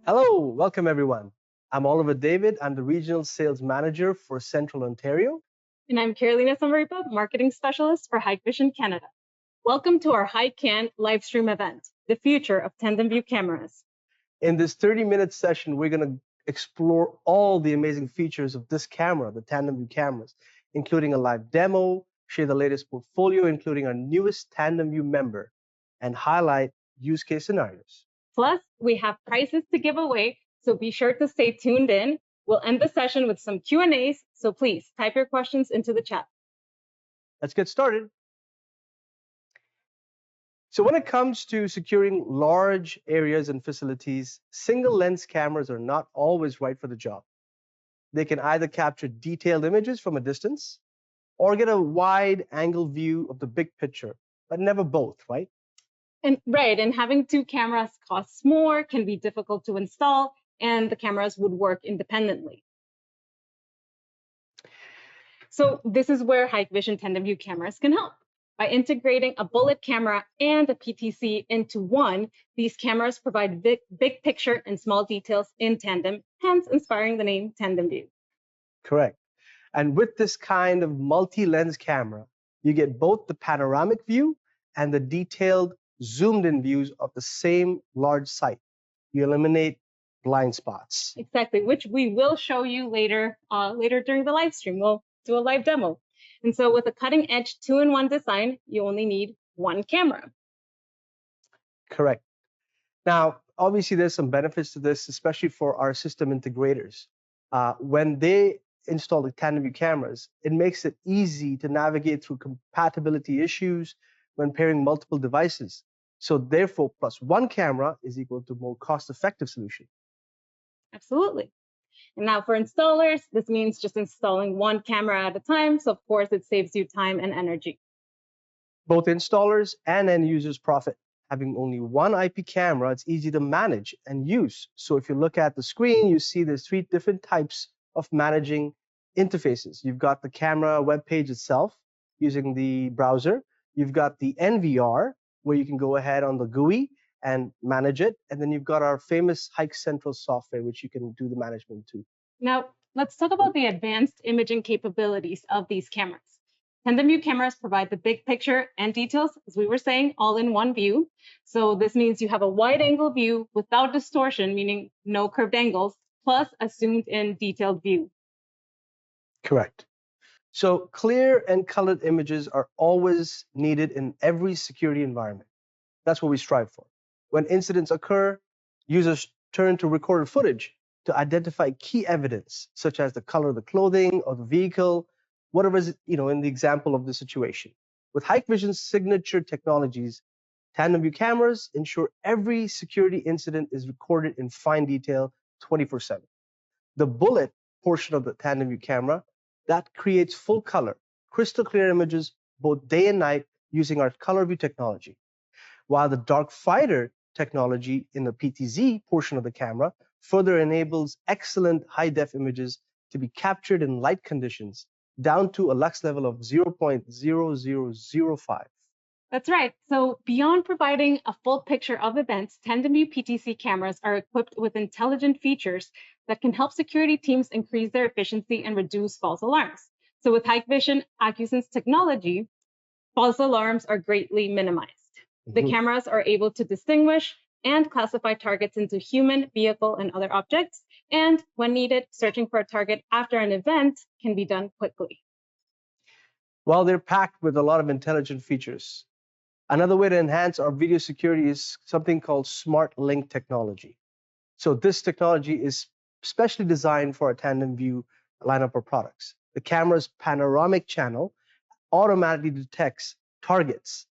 Hello, welcome everyone. I'm Oliver David. I'm the Regional Sales Manager for Central Ontario. And I'm Carolina Samaripa, Marketing Specialist for Hikvision Canada. Welcome to our HiCan live stream event, The Future of Tandem View Cameras. In this 30-minute session, we're going to explore all the amazing features of this camera, the Tandem View cameras, including a live demo, share the latest portfolio, including our newest Tandem View member, and highlight use case scenarios. Plus, we have prizes to give away, so be sure to stay tuned in. We'll end the session with some Q&As, so please type your questions into the chat. Let's get started. So when it comes to securing large areas and facilities, single lens cameras are not always right for the job. They can either capture detailed images from a distance or get a wide angle view of the big picture, but never both, right? And having two cameras costs more, can be difficult to install, and the cameras would work independently. So this is where Hikvision Tandem View cameras can help. By integrating a bullet camera and a PTZ into one, these cameras provide big picture and small details in tandem, hence inspiring the name Tandem View. Correct. And with this kind of multi-lens camera, you get both the panoramic view and the detailed zoomed-in views of the same large site. You eliminate blind spots. Exactly, which we will show you later during the live stream. We'll do a live demo. And so with a cutting-edge 2-in-1 design, you only need one camera. Correct. Now, obviously, there's some benefits to this, especially for our system integrators. When they install the Tandem View cameras, it makes it easy to navigate through compatibility issues when pairing multiple devices. So therefore, plus one camera is equal to more cost-effective solution. Absolutely. And now for installers, this means just installing one camera at a time. So of course, it saves you time and energy. Both installers and end users profit. Having only one IP camera, it's easy to manage and use. So if you look at the screen, you see there's 3 different types of managing interfaces. You've got the camera web page itself using the browser. You've got the NVR, where you can go ahead on the GUI and manage it. And then you've got our famous Hike Central software, which you can do the management too. Now, let's talk about the advanced imaging capabilities of these cameras. Tandem View cameras provide the big picture and details, as we were saying, all in one view. So this means you have a wide angle view without distortion, meaning no curved angles, plus a zoomed in detailed view. Correct. So clear and colored images are always needed in every security environment. That's what we strive for. When incidents occur, users turn to recorded footage to identify key evidence, such as the color of the clothing or the vehicle, whatever is, in the example of the situation. With Hikvision's signature technologies, Tandem View cameras ensure every security incident is recorded in fine detail 24/7. The bullet portion of the Tandem View camera, that creates full color, crystal clear images both day and night using our color view technology. While the dark fighter technology in the PTZ portion of the camera further enables excellent high-def images to be captured in light conditions down to a lux level of 0.0005. That's right. So beyond providing a full picture of events, Tandem View PTZ cameras are equipped with intelligent features that can help security teams increase their efficiency and reduce false alarms. So with Hikvision AccuSense technology, false alarms are greatly minimized. The cameras are able to distinguish and classify targets into human, vehicle, and other objects. And when needed, searching for a target after an event can be done quickly. Well, they're packed with a lot of intelligent features. Another way to enhance our video security is something called Smart Link technology. So this technology is specially designed for our Tandem View lineup of products. The camera's panoramic channel automatically detects targets.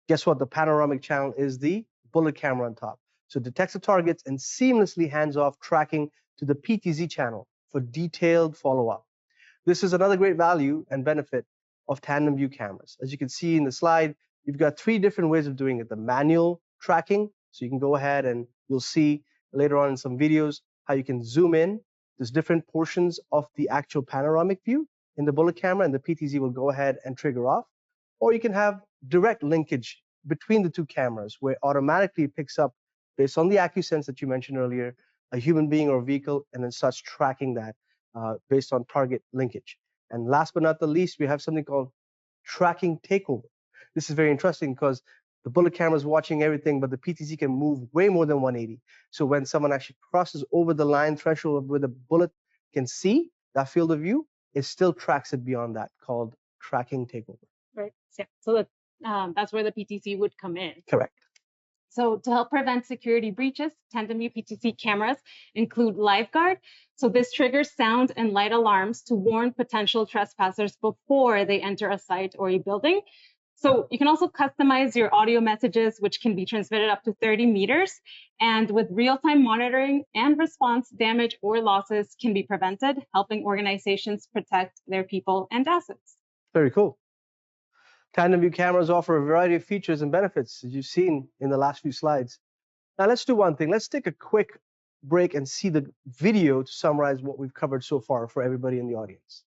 Guess what? The panoramic channel is the bullet camera on top. So it detects the targets and seamlessly hands off tracking to the PTZ channel for detailed follow-up. This is another great value and benefit of Tandem View cameras. As you can see in the slide, you've got 3 different ways of doing it. The manual tracking, so you can go ahead and you'll see later on in some videos how you can zoom in. There's different portions of the actual panoramic view in the bullet camera, and the PTZ will go ahead and trigger off. Or you can have direct linkage between the 2 cameras, where automatically it picks up, based on the AccuSense that you mentioned earlier, a human being or a vehicle, and then starts tracking that based on target linkage. And last but not the least, we have something called tracking takeover. This is very interesting because the bullet camera is watching everything, but the PTZ can move way more than 180. So when someone actually crosses over the line threshold where the bullet can see that field of view, it still tracks it beyond that, called tracking takeover. Right. Yeah. So that's where the PTC would come in. Correct. So to help prevent security breaches, Tandem View PTC cameras include LiveGuard. So this triggers sound and light alarms to warn potential trespassers before they enter a site or a building. So you can also customize your audio messages, which can be transmitted up to 30 meters. And with real-time monitoring and response, damage or losses can be prevented, helping organizations protect their people and assets. Very cool. Tandem View cameras offer a variety of features and benefits, as you've seen in the last few slides. Now let's do one thing. Let's take a quick break and see the video to summarize what we've covered so far for everybody in the audience.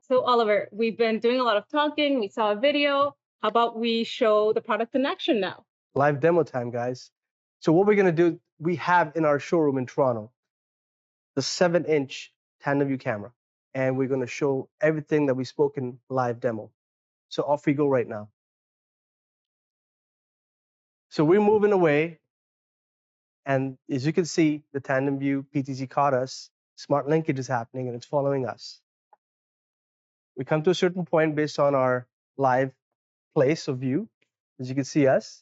So Oliver, we've been doing a lot of talking. We saw a video. How about we show the product in action now? Live demo time, guys. So what we're going to do, we have in our showroom in Toronto, the 7-inch Tandem View camera. And we're going to show everything that we spoke in live demo. So off we go right now. So we're moving away. And as you can see, the Tandem View PTZ caught us. Smart linkage is happening and it's following us. We come to a certain point based on our live place of view, as you can see us.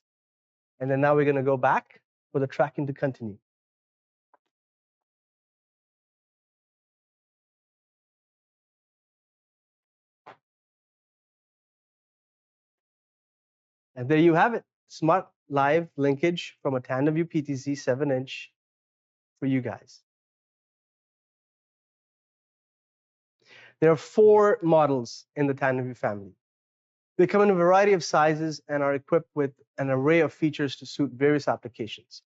And then now we're going to go back for the tracking to continue. And there you have it. Smart live linkage from a Tandem View PTZ 7-inch for you guys. There are 4 models in the Tandem View family. They come in a variety of sizes and are equipped with an array of features to suit various applications.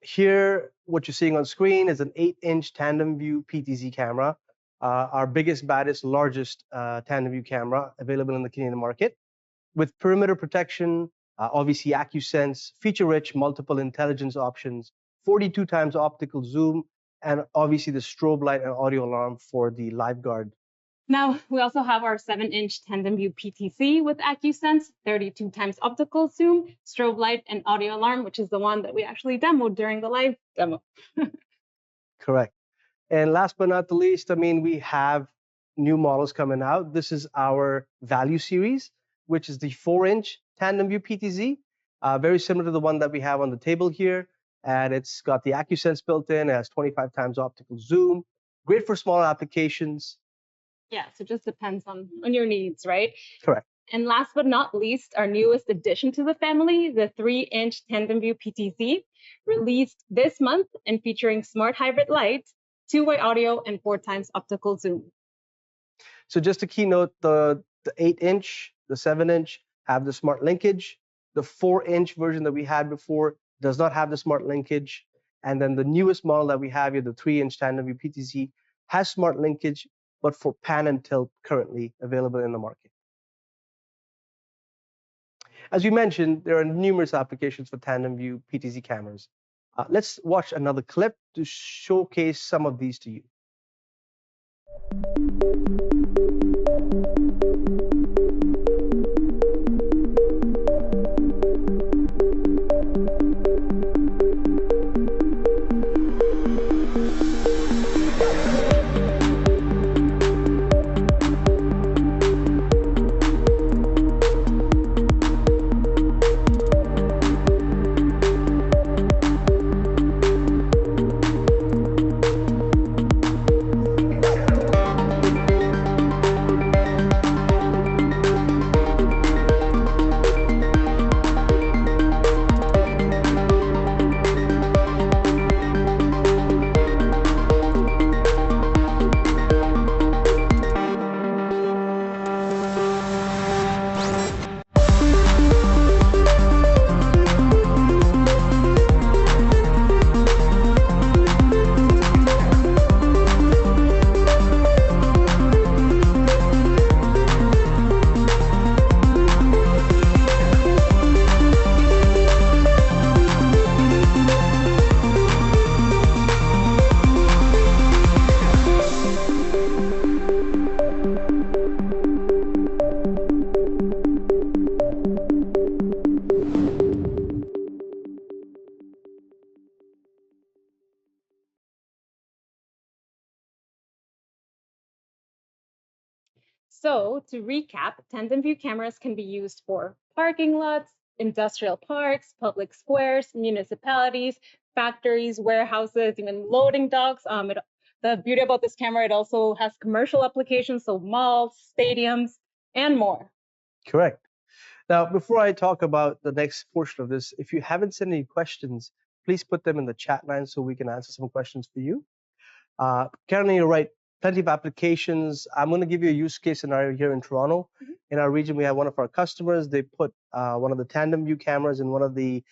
Here, what you're seeing on screen is an 8-inch Tandem View PTZ camera, our biggest, baddest, largest Tandem View camera available in the Canadian market, with perimeter protection, obviously AccuSense, feature-rich multiple intelligence options, 42 times optical zoom, and obviously the strobe light and audio alarm for the LiveGuard. Now, we also have our 7-inch Tandem View PTC with AccuSense, 32 times optical zoom, strobe light, and audio alarm, which is the one that we actually demoed during the live demo. Correct. And last but not the least, I mean, we have new models coming out. This is our Value Series, which is the 4-inch Tandem View PTZ, very similar to the one that we have on the table here. And it's got the AccuSense built in, it has 25 times optical zoom, great for smaller applications. Yeah, so it just depends on your needs, right? Correct. And last but not least, our newest addition to the family, the 3-inch Tandem View PTZ, released this month and featuring smart hybrid light, 2-way audio, and 4 times optical zoom. So just to keynote, the 8-inch, the 7-inch have the smart linkage. The 4-inch version that we had before does not have the smart linkage. And then the newest model that we have here, the 3-inch Tandem View PTZ, has smart linkage, but for pan and tilt currently available in the market. As you mentioned, there are numerous applications for tandem view PTZ cameras. Let's watch another clip to showcase some of these to you. So to recap, tandem view cameras can be used for parking lots, industrial parks, public squares, municipalities, factories, warehouses, even loading docks. The beauty about this camera, it also has commercial applications, so malls, stadiums, and more. Correct. Now, before I talk about the next portion of this, if you haven't sent any questions, please put them in the chat line so we can answer some questions for you. Currently, you're right, plenty of applications. I'm going to give you a use case scenario here in Toronto. In our region, we have one of our customers. They put one of the tandem view cameras in one of the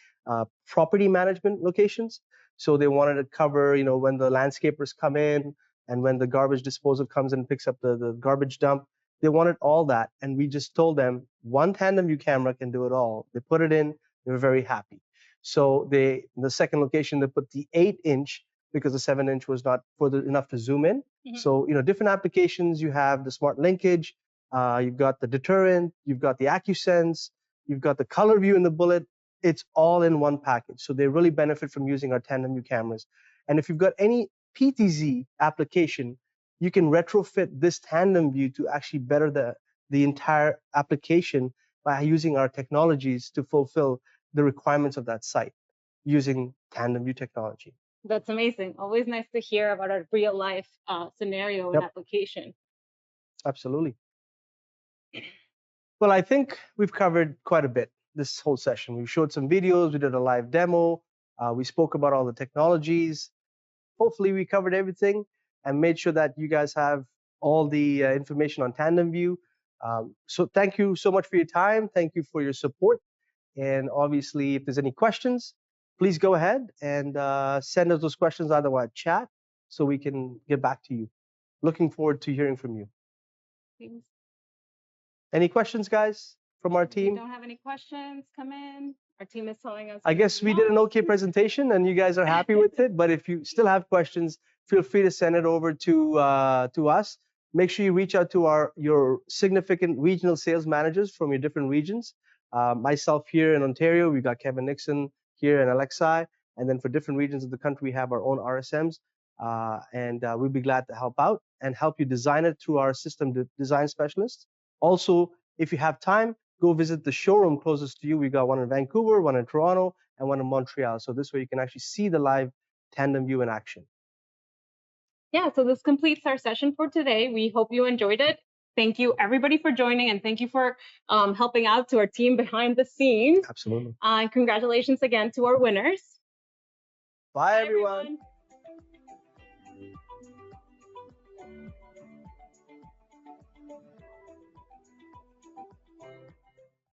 property management locations. So they wanted to cover, when the landscapers come in and when the garbage disposal comes and picks up the garbage dump. They wanted all that. And we just told them one tandem view camera can do it all. They put it in. They were very happy. So in the second location, they put the 8-inch because the 7-inch was not further enough to zoom in. So, different applications, you have the smart linkage, you've got the deterrent, you've got the AccuSense, you've got the color view in the bullet. It's all in one package. So they really benefit from using our tandem view cameras. And if you've got any PTZ application, you can retrofit this tandem view to actually better the entire application by using our technologies to fulfill the requirements of that site using tandem view technology. That's amazing. Always nice to hear about a real life scenario and application. Absolutely. Well, I think we've covered quite a bit this whole session. We showed some videos, we did a live demo, we spoke about all the technologies. Hopefully we covered everything and made sure that you guys have all the information on Tandem View. So thank you so much for your time. Thank you for your support. And obviously, if there's any questions, please go ahead and send us those questions either via chat so we can get back to you. Looking forward to hearing from you. Thanks. Any questions, guys, from our team? We don't have any questions come in. Our team is telling us. I guess we did an okay presentation and you guys are happy with it. But if you still have questions, feel free to send it over to us. Make sure you reach out to your significant regional sales managers from your different regions. Myself here in Ontario, we've got Kevin Nixon here in Alexi. And then for different regions of the country, we have our own RSMs. And we'd be glad to help out and help you design it through our system design specialists. Also, if you have time, go visit the showroom closest to you. We got one in Vancouver, one in Toronto, and one in Montreal. So this way you can actually see the live Tandem View in action. Yeah, so this completes our session for today. We hope you enjoyed it. Thank you, everybody, for joining, and thank you for helping out to our team behind the scenes. Absolutely. And congratulations again to our winners. Bye, everyone.